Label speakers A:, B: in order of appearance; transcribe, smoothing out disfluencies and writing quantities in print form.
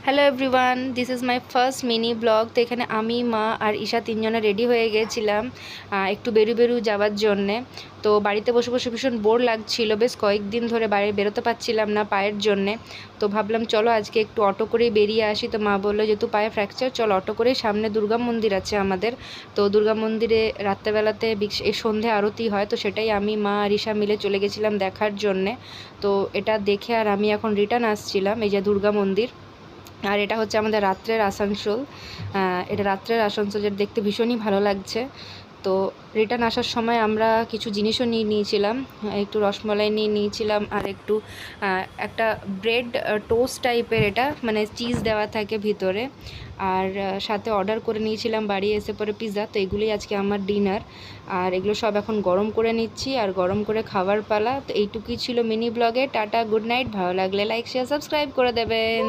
A: Hello everyone, this is my first mini blog. তো এখানে আমি, মা আর ঈশা তিনজনে রেডি হয়ে গেছিলাম একটু বেরু যাওয়ার জন্যে। তো বাড়িতে বসে বসে ভীষণ বোর লাগছিল, বেশ কয়েকদিন ধরে বাইরে বেরোতে পারছিলাম না পায়ের জন্যে। তো ভাবলাম চলো আজকে একটু অটো করেই বেরিয়ে আসি। তো মা বললো যেহেতু পায়ে ফ্র্যাকচার, চলো অটো করেই, সামনে দুর্গা মন্দির আছে আমাদের। তো দুর্গা মন্দিরে রাত্রেবেলাতে এই সন্ধে আরতি হয়, তো সেটাই আমি, মা আর ঈশা মিলে চলে গেছিলাম দেখার জন্যে। তো এটা দেখে আর আমি এখন রিটার্ন আসছিলাম, এই যে দুর্গা মন্দির। আর এটা হচ্ছে আমাদের রাত্রের আসানসোল। এটা রাত্রের আসানসোল, যেটা দেখতে ভীষণই ভালো লাগছে। তো রিটার্ন আসার সময় আমরা কিছু জিনিসও নিয়ে নিয়েছিলাম, একটু রসমলাই নিয়ে নিয়েছিলাম, আর একটু একটা ব্রেড টোস্ট টাইপের, এটা মানে চিজ দেওয়া থাকে ভিতরে। আর সাথে অর্ডার করে নিয়েছিলাম বাড়ি এসে পরে পিৎজা। তো এগুলোই আজকে আমার ডিনার, আর এগুলো সব এখন গরম করে নিচ্ছি আর গরম করে খাবার পালা। তো এইটুকুই ছিল মিনি ব্লগে। Tata, good night. ভালো লাগলে লাইক, শেয়ার, সাবস্ক্রাইব করে দেবেন।